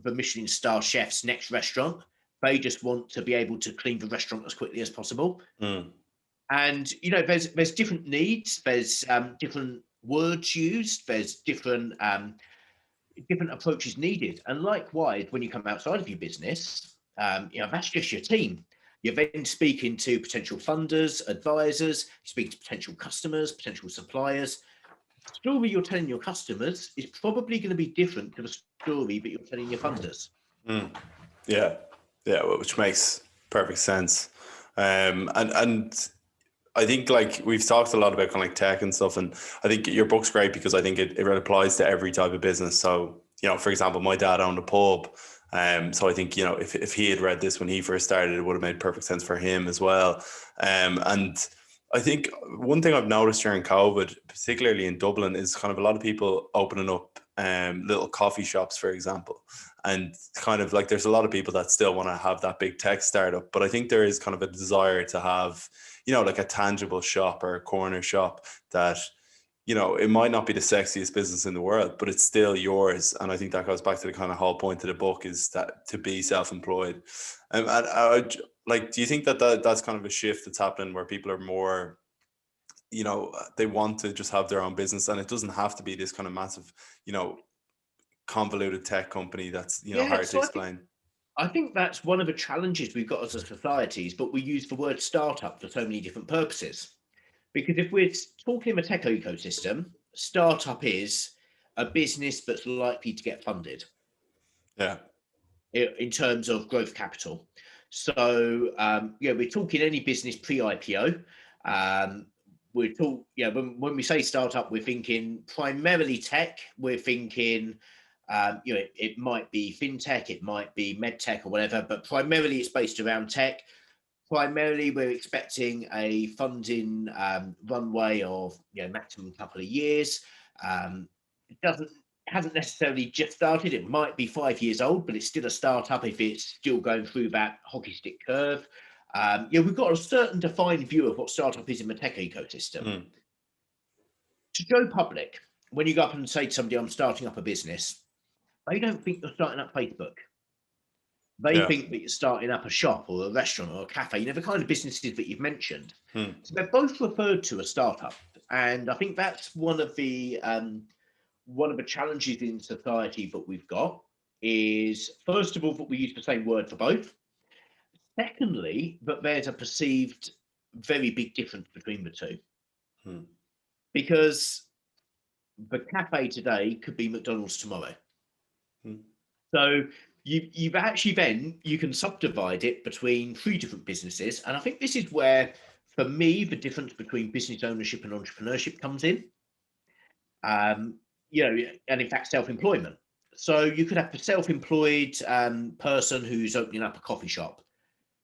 the Michelin star chef's next restaurant. They just want to be able to clean the restaurant as quickly as possible. And there's different needs, there's different words used, there's different approaches needed. And likewise, when you come outside of your business, that's just your team. You're then speaking to potential funders, advisors, speaking to potential customers, potential suppliers. The story you're telling your customers is probably going to be different to the story that you're telling your funders. Yeah, which makes perfect sense. And I think like we've talked a lot about kind of like tech and stuff, and I think your book's great because I think it applies to every type of business. So, you know, for example, my dad owned a pub. So I think, you know, if he had read this when he first started, it would have made perfect sense for him as well. And I think one thing I've noticed during COVID, particularly in Dublin, is kind of a lot of people opening up little coffee shops, for example. And kind of like there's a lot of people that still want to have that big tech startup, but I think there is kind of a desire to have, you know, like a tangible shop or a corner shop that, you know, it might not be the sexiest business in the world, but it's still yours. And I think that goes back to the kind of whole point of the book, is that to be self-employed. And like, do you think that that's kind of a shift that's happening where people are more, you know, they want to just have their own business, and it doesn't have to be this kind of massive, you know, convoluted tech company that's, you know, hard to explain? I think that's one of the challenges we've got as a society, is but we use the word startup for so many different purposes. Because if we're talking of a tech ecosystem, startup is a business that's likely to get funded. Yeah. In terms of growth capital. So, we're talking any business pre-IPO. We're talking, when we say startup, we're thinking primarily tech. We're thinking, it might be fintech, it might be medtech or whatever, but primarily it's based around tech. Primarily, we're expecting a funding runway of maximum couple of years. It hasn't necessarily just started. It might be 5 years old, but it's still a startup if it's still going through that hockey stick curve. We've got a certain defined view of what startup is in the tech ecosystem. To Joe Public, when you go up and say to somebody, I'm starting up a business, they don't think you're starting up Facebook. They think that you're starting up a shop or a restaurant or a cafe, the kind of businesses that you've mentioned. So they're both referred to as startup. And I think that's one of the challenges in society that we've got is, first of all, that we use the same word for both. Secondly, that there's a perceived very big difference between the two. Because the cafe today could be McDonald's tomorrow. So you've actually then, you can subdivide it between 3 different businesses. And I think this is where, for me, the difference between business ownership and entrepreneurship comes in. And in fact, self-employment. So you could have a self-employed person who's opening up a coffee shop,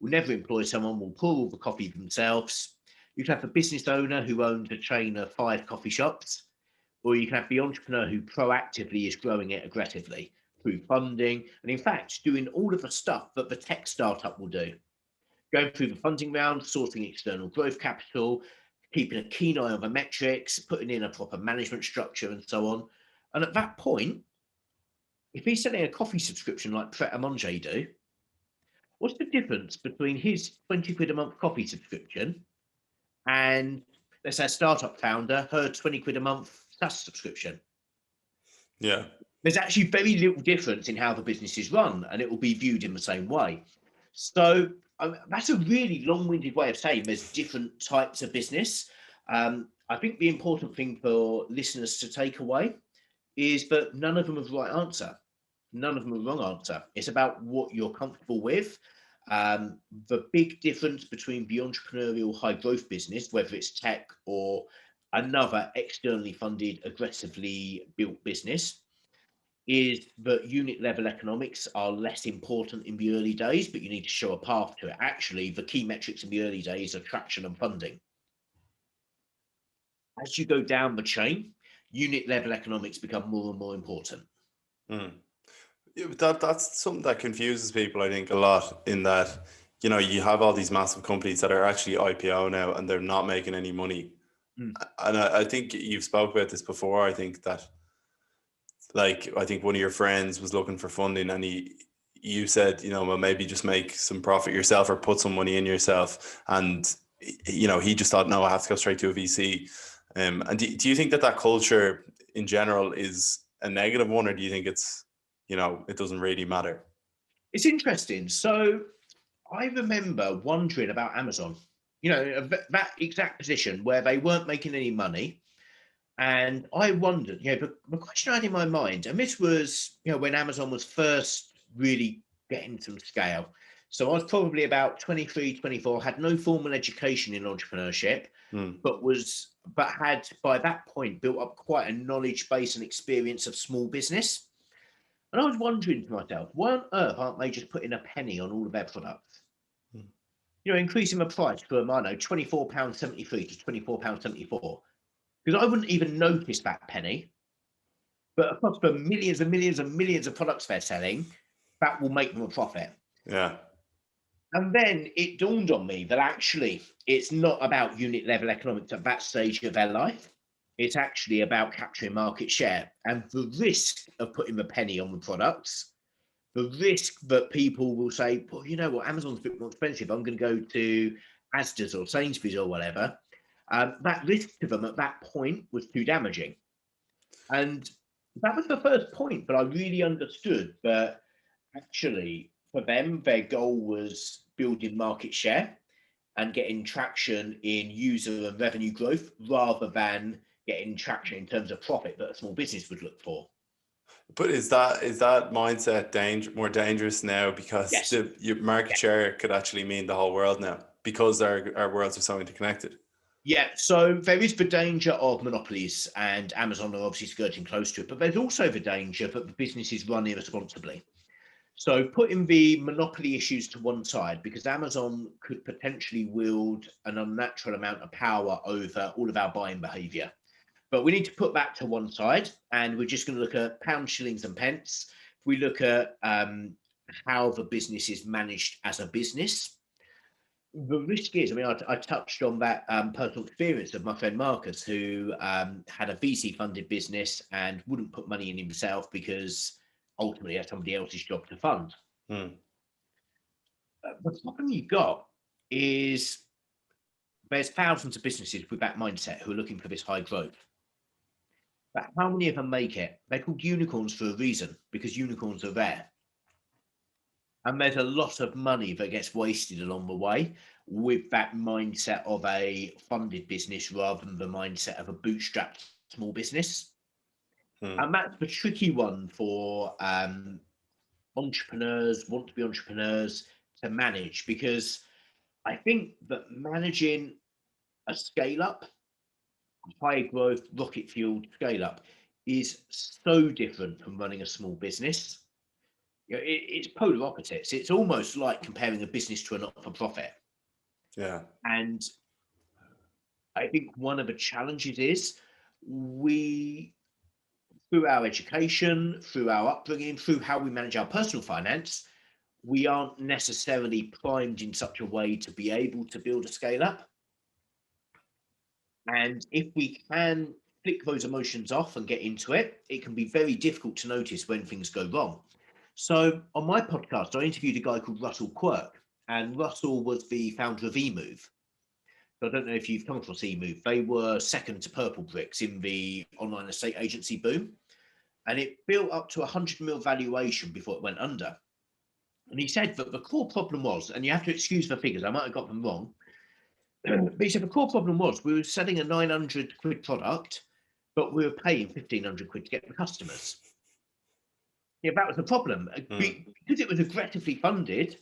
will never employ someone, will pour all the coffee themselves. You could have a business owner who owns a chain of 5 coffee shops, or you can have the entrepreneur who proactively is growing it aggressively through funding, and in fact, doing all of the stuff that the tech startup will do. Going through the funding round, sourcing external growth capital, keeping a keen eye on the metrics, putting in a proper management structure and so on. And at that point, if he's selling a coffee subscription like Pret a Manger do, what's the difference between his 20 quid a month coffee subscription and, let's say, a startup founder, her 20 quid a month SaaS subscription? Yeah. There's actually very little difference in how the business is run, and it will be viewed in the same way. So that's a really long-winded way of saying there's different types of business. I think the important thing for listeners to take away is that none of them are the right answer. None of them are the wrong answer. It's about what you're comfortable with. The big difference between the entrepreneurial high growth business, whether it's tech or another externally funded, aggressively built business, is that unit level economics are less important in the early days, but you need to show a path to it. Actually, the key metrics in the early days are traction and funding. As you go down the chain, unit level economics become more and more important. Yeah, but that's something that confuses people, I think, a lot, in that, you know, you have all these massive companies that are actually IPO now and they're not making any money. And I think you've spoke about this before. I think that, like, I think one of your friends was looking for funding, and you said, you know, well, maybe just make some profit yourself or put some money in yourself. And, you know, he just thought, no, I have to go straight to a VC. And do you think that culture in general is a negative one, or do you think it's, you know, it doesn't really matter? It's interesting. So I remember wondering about Amazon, you know, that exact position where they weren't making any money. And I wondered, you know, the question I had in my mind, and this was, you know, when Amazon was first really getting some scale. So I was probably about 23, 24, had no formal education in entrepreneurship, but had by that point built up quite a knowledge base and experience of small business. And I was wondering to myself, why on earth aren't they just putting a penny on all of their products? You know, increasing the price from, I don't know, £24.73 to £24.74. Because I wouldn't even notice that penny. But across the millions and millions and millions of products they're selling, that will make them a profit. Yeah. And then it dawned on me that actually it's not about unit level economics at that stage of their life. It's actually about capturing market share. And the risk of putting the penny on the products, the risk that people will say, well, you know what, Amazon's a bit more expensive. I'm going to go to Asda's or Sainsbury's or whatever. That risk to them at that point was too damaging. And that was the first point that I really understood that actually for them, their goal was building market share and getting traction in user and revenue growth rather than getting traction in terms of profit that a small business would look for. But is that mindset more dangerous now because Yes. your market share could actually mean the whole world now because our worlds are so interconnected? Yeah, so there is the danger of monopolies, and Amazon are obviously skirting close to it, but there's also the danger that the businesses run irresponsibly. So putting the monopoly issues to one side, because Amazon could potentially wield an unnatural amount of power over all of our buying behavior. But we need to put that to one side, and we're just going to look at pounds, shillings, and pence. If we look at how the business is managed as a business, the risk is, I mean, I touched on that personal experience of my friend Marcus, who had a VC-funded business and wouldn't put money in himself because ultimately that's somebody else's job to fund. The problem you've got is there's thousands of businesses with that mindset who are looking for this high growth. But how many of them make it? They're called unicorns for a reason, because unicorns are rare. And there's a lot of money that gets wasted along the way with that mindset of a funded business rather than the mindset of a bootstrapped small business. And that's the tricky one for entrepreneurs, want to be entrepreneurs, to manage, because I think that managing a scale up, high growth, rocket fueled scale up is so different from running a small business. You know, it's polar opposites. It's almost like comparing a business to a not-for-profit. Yeah. And I think one of the challenges is we, through our education, through our upbringing, through how we manage our personal finance, we aren't necessarily primed in such a way to be able to build a scale up. And if we can flick those emotions off and get into it, it can be very difficult to notice when things go wrong. So on my podcast, I interviewed a guy called Russell Quirk, and Russell was the founder of eMove. So I don't know if you've come across eMove. They were second to Purple Bricks in the online estate agency boom, and it built up to 100 mil valuation before it went under. And he said that the core problem was, and you have to excuse the figures, I might have got them wrong, but he said the core problem was we were selling a 900 quid product, but we were paying 1,500 quid to get the customers. Yeah, that was the problem. Because it was aggressively funded,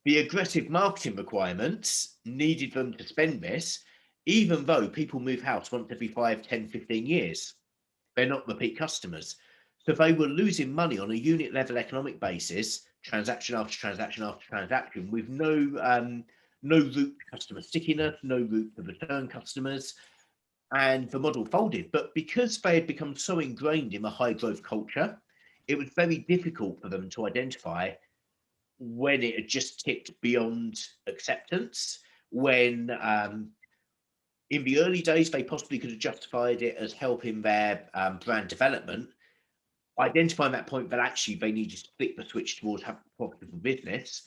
the aggressive marketing requirements needed them to spend this, even though people move house once every 5, 10, 15 years. They're not repeat customers. So they were losing money on a unit level economic basis, transaction after transaction after transaction, with no route to customer stickiness, no route to return customers. And the model folded. But because they had become so ingrained in the high growth culture, it was very difficult for them to identify when it had just tipped beyond acceptance, when in the early days they possibly could have justified it as helping their brand development, identifying that point that actually they needed to flick the switch towards having a profitable business,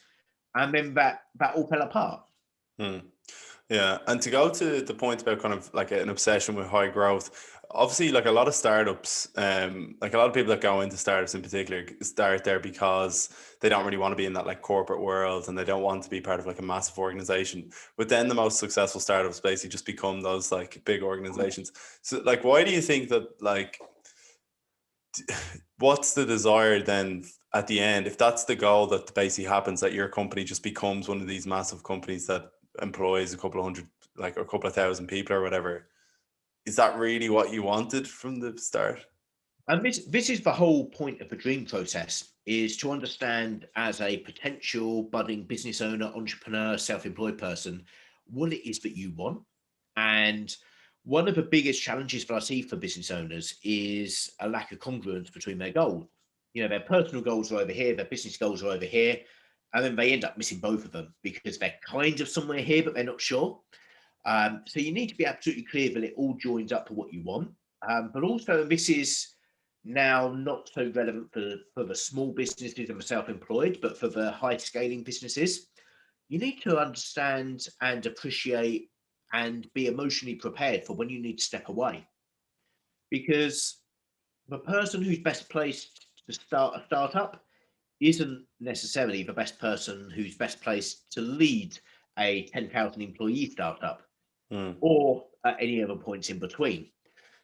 and then that all fell apart. Yeah, and to go to the point about kind of like an obsession with high growth, obviously, like a lot of startups, like a lot of people that go into startups in particular start there because they don't really want to be in that like corporate world and they don't want to be part of like a massive organization. But then the most successful startups basically just become those like big organizations. So, like, why do you think that like what's the desire then at the end, if that's the goal that basically happens, that your company just becomes one of these massive companies that employs a couple of hundred, like, or a couple of thousand people or whatever, is that really what you wanted from the start? And this is the whole point of the dream process, is to understand as a potential budding business owner, entrepreneur, self-employed person, what it is that you want. And one of the biggest challenges that I see for business owners is a lack of congruence between their goals. You know, their personal goals are over here, their business goals are over here, and then they end up missing both of them because they're kind of somewhere here, but they're not sure. So you need to be absolutely clear that it all joins up to what you want. But also, this is now not so relevant for the small businesses and the self-employed, but for the high scaling businesses, you need to understand and appreciate and be emotionally prepared for when you need to step away. Because the person who's best placed to start a startup isn't necessarily the best person who's best placed to lead a 10,000 employee startup Mm. or at any other points in between.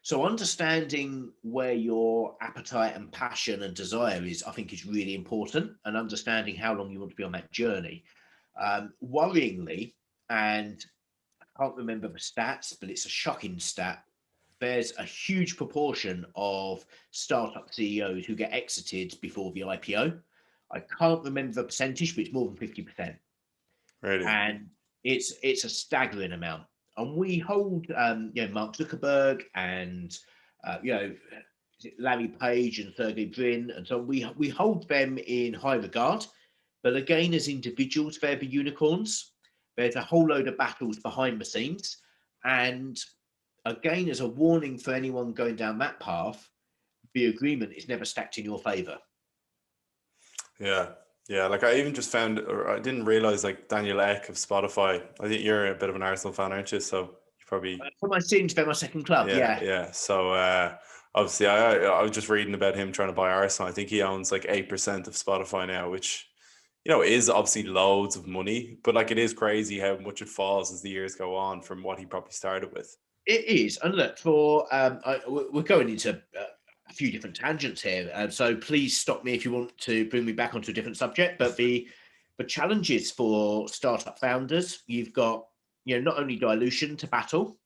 So understanding where your appetite and passion and desire is, I think, is really important, and understanding how long you want to be on that journey. Worryingly, and I can't remember the stats, but it's a shocking stat. There's a huge proportion of startup CEOs who get exited before the IPO. I can't remember the percentage, but it's more than 50%. Really? And it's a staggering amount. And we hold, Mark Zuckerberg and Larry Page and Sergey Brin, and so we hold them in high regard. But again, as individuals, they're the unicorns. There's a whole load of battles behind the scenes, and again, as a warning for anyone going down that path, the agreement is never stacked in your favor. Yeah. Yeah. Like I even just found, or I didn't realize, like Daniel Ek of Spotify. I think you're a bit of an Arsenal fan, aren't you? So you probably, For my sins, they're my second club. yeah, Yeah. yeah. So obviously, I was just reading about him trying to buy Arsenal. I think he owns like 8% of Spotify now, which is obviously loads of money, but like it is crazy how much it falls as the years go on from what he probably started with. It is, and look, we're going into a few different tangents here, so please stop me if you want to bring me back onto a different subject. But the challenges for startup founders, you've got not only dilution to battle,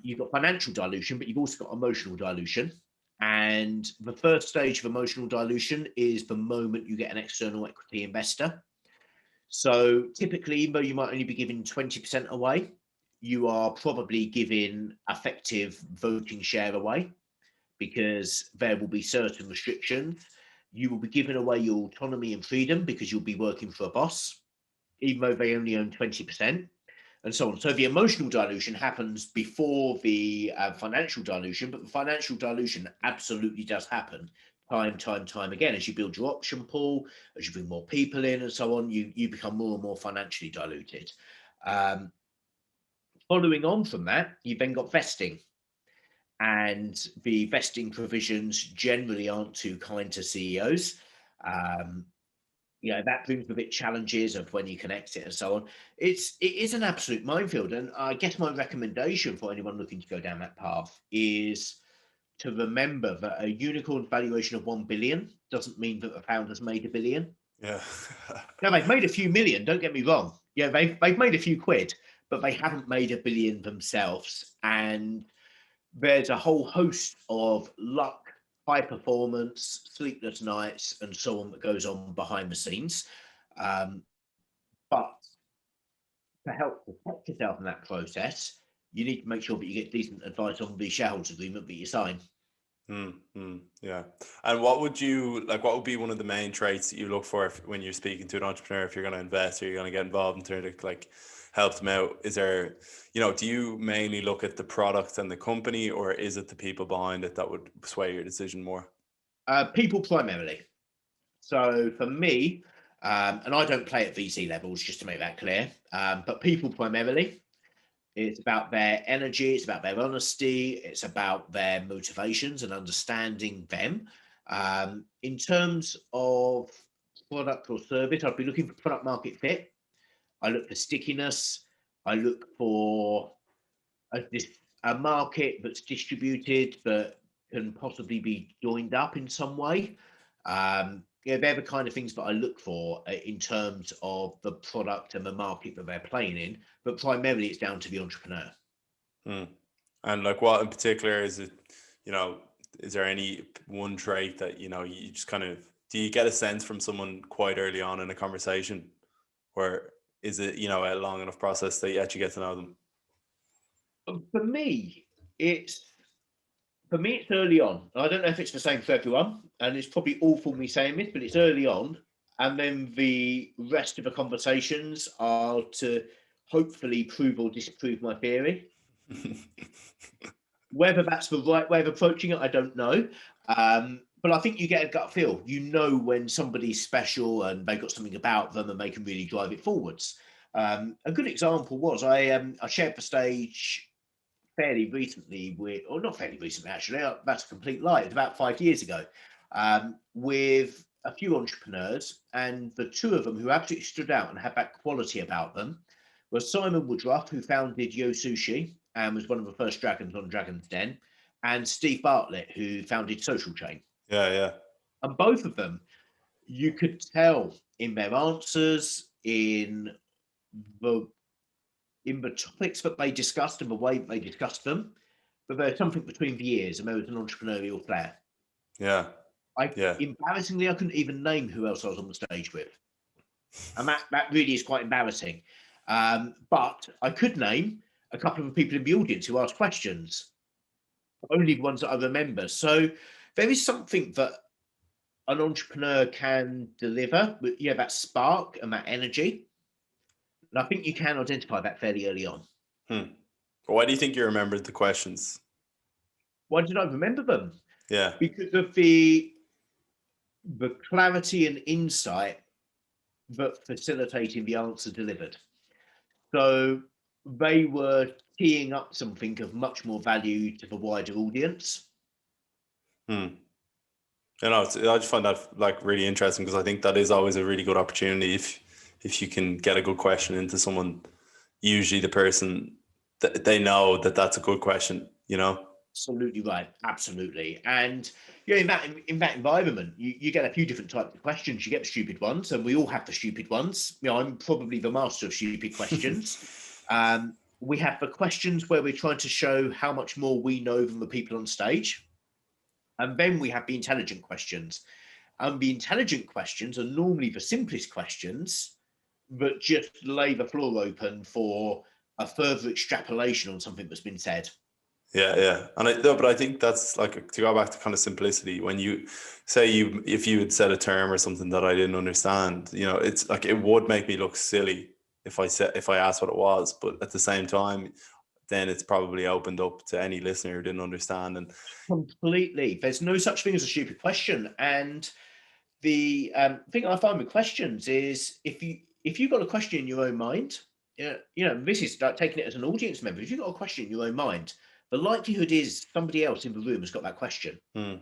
you've got financial dilution, but you've also got emotional dilution. And the first stage of emotional dilution is the moment you get an external equity investor. So typically, even though you might only be giving 20% away, you are probably giving effective voting share away, because there will be certain restrictions. You will be giving away your autonomy and freedom because you'll be working for a boss, even though they only own 20%, and so on. So the emotional dilution happens before the financial dilution, but the financial dilution absolutely does happen time again. As you build your option pool, as you bring more people in and so on, you become more and more financially diluted. Following on from that, you've then got vesting. And the vesting provisions generally aren't too kind to CEOs. That brings with it challenges of when you can exit and so on. It is an absolute minefield, and I guess my recommendation for anyone looking to go down that path is to remember that a unicorn valuation of 1 billion doesn't mean that the founders made 1 billion. Yeah. Now, they've made a few million, don't get me wrong. Yeah, they've made a few quid, but they haven't made 1 billion themselves. And there's a whole host of luck, high performance, sleepless nights, and so on that goes on behind the scenes. But to help protect yourself in that process, you need to make sure that you get decent advice on the shareholders agreement that you sign. Yeah. And what would what would be one of the main traits that you look for when you're speaking to an entrepreneur, if you're going to invest or you're going to get involved in trying to like help them out? Is there, do you mainly look at the product and the company, or is it the people behind it that would sway your decision more? People primarily. So for me, and I don't play at VC levels, just to make that clear, but people primarily. It's about their energy. It's about their honesty. It's about their motivations and understanding them. In terms of product or service, I'd be looking for product market fit. I look for stickiness. I look for a, a market that's distributed but can possibly be joined up in some way. They're the kind of things that I look for in terms of the product and the market that they're playing in. But primarily, it's down to the entrepreneur. And like, what in particular is it? Is there any one trait that you just kind of, do you get a sense from someone quite early on in a conversation, or is it a long enough process that you actually get to know them? For me, it's early on. I don't know if it's the same for everyone, and it's probably awful me saying this, but it's early on, and then the rest of the conversations are to hopefully prove or disprove my theory. Whether that's the right way of approaching it, I don't know. But I think you get a gut feel. When somebody's special and they've got something about them and they can really drive it forwards. A good example was I shared the stage fairly recently not fairly recently actually, that's a complete lie. It was about 5 years ago, with a few entrepreneurs, and the two of them who absolutely stood out and had that quality about them was Simon Woodruff, who founded Yo Sushi and was one of the first dragons on Dragon's Den, and Steve Bartlett, who founded Social Chain. Yeah. And both of them, you could tell in their answers, in the topics that they discussed and the way they discussed them, but there's something between the ears and there was an entrepreneurial flair. Yeah. Embarrassingly, I couldn't even name who else I was on the stage with. And that really is quite embarrassing. But I could name a couple of the people in the audience who asked questions, only the ones that I remember. So there is something that an entrepreneur can deliver with that spark and that energy. And I think you can identify that fairly early on. Why do you think you remembered the questions? Why did I remember them? Yeah. Because of the clarity and insight that facilitating the answer delivered. So they were teeing up something of much more value to the wider audience. I just find that like really interesting, because I think that is always a really good opportunity if you can get a good question into someone. Usually the person that they know that's a good question. Absolutely right. Absolutely. And in that environment, you get a few different types of questions. You get the stupid ones, and we all have the stupid ones. I'm probably the master of stupid questions. We have the questions where we're trying to show how much more we know than the people on stage. And then we have the intelligent questions. And the intelligent questions are normally the simplest questions, but just lay the floor open for a further extrapolation on something that's been said. Yeah. But I think that's like, to go back to kind of simplicity. When you say if you had said a term or something that I didn't understand, it's like, it would make me look silly if I asked what it was. But at the same time, then it's probably opened up to any listener who didn't understand. And completely, there's no such thing as a stupid question. And the thing I find with questions is if you've got a question in your own mind, this is like taking it as an audience member. If you've got a question in your own mind, the likelihood is somebody else in the room has got that question. Yeah,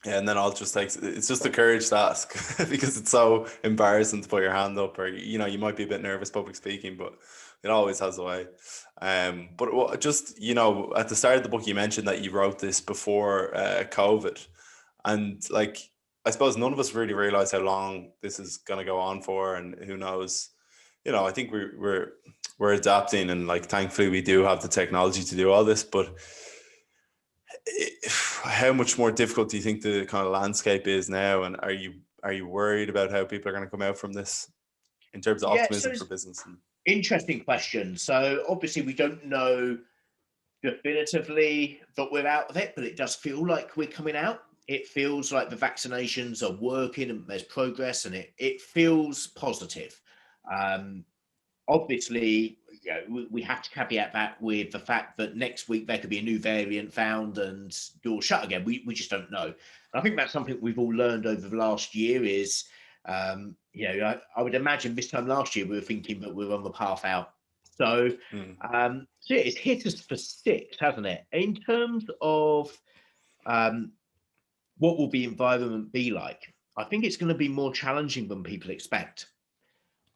and then it's just the courage to ask, because it's so embarrassing to put your hand up, or you might be a bit nervous public speaking, but it always has a way. But just at the start of the book, you mentioned that you wrote this before COVID, and like, I suppose none of us really realize how long this is going to go on for, and who knows. I think we're adapting, and like, thankfully we do have the technology to do all this, but how much more difficult do you think the kind of landscape is now? And are you worried about how people are going to come out from this in terms of optimism for business? Interesting question. So obviously we don't know definitively that we're out of it, but it does feel like we're coming out. It feels like the vaccinations are working and there's progress, and it feels positive. Obviously, we have to caveat that with the fact that next week there could be a new variant found and doors shut again. We just don't know. And I think that's something we've all learned over the last year is, I would imagine this time last year we were thinking that we were on the path out. So, so yeah, it's hit us for 6, hasn't it? In terms of what will the environment be like? I think it's going to be more challenging than people expect.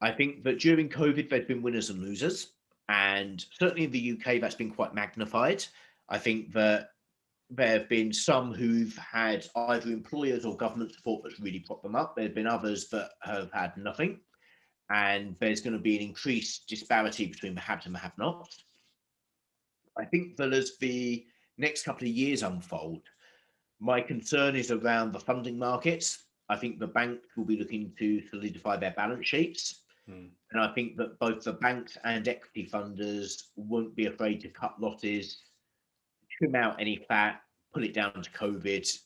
I think that during COVID, there's been winners and losers. And certainly in the UK, that's been quite magnified. I think that there have been some who've had either employers or government support that's really propped them up. There have been others that have had nothing. And there's going to be an increased disparity between the haves and the have-nots. I think that as the next couple of years unfold, my concern is around the funding markets. I think the banks will be looking to solidify their balance sheets. And I think that both the banks and equity funders won't be afraid to cut losses, trim out any fat, put it down to COVID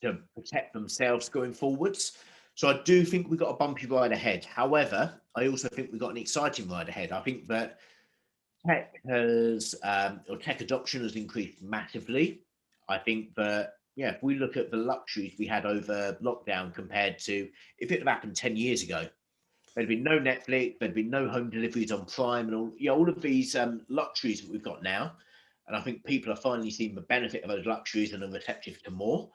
to protect themselves going forwards. So I do think we've got a bumpy ride ahead. However, I also think we've got an exciting ride ahead. I think that tech has, or tech adoption has increased massively. I think that, yeah, if we look at the luxuries we had over lockdown compared to if it had happened 10 years ago, there'd been no Netflix, there'd been no home deliveries on Prime, and all of these luxuries that we've got now. And I think people are finally seeing the benefit of those luxuries and are receptive to more.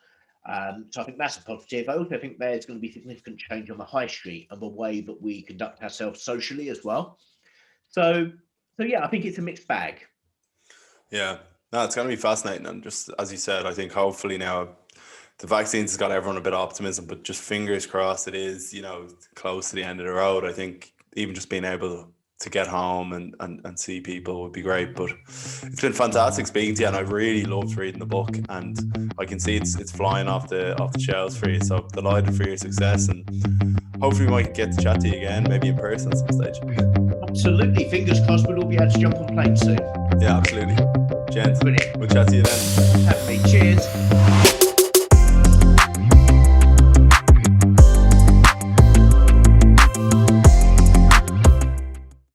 So I think that's a positive. I also think there's going to be significant change on the high street and the way that we conduct ourselves socially as well. So yeah, I think it's a mixed bag. Yeah, no, it's going to be fascinating. And just as you said, I think hopefully now the vaccines has got everyone a bit of optimism, but just fingers crossed it is, close to the end of the road. I think even just being able to get home and see people would be great. But it's been fantastic speaking to you, and I've really loved reading the book, and I can see it's flying off the shelves for you. So delighted for your success, and hopefully we might get to chat to you again, maybe in person at some stage. Absolutely, fingers crossed we'll all be able to jump on planes soon. Yeah, absolutely. Gents, Brilliant. we'll chat to you then. Have me. Cheers.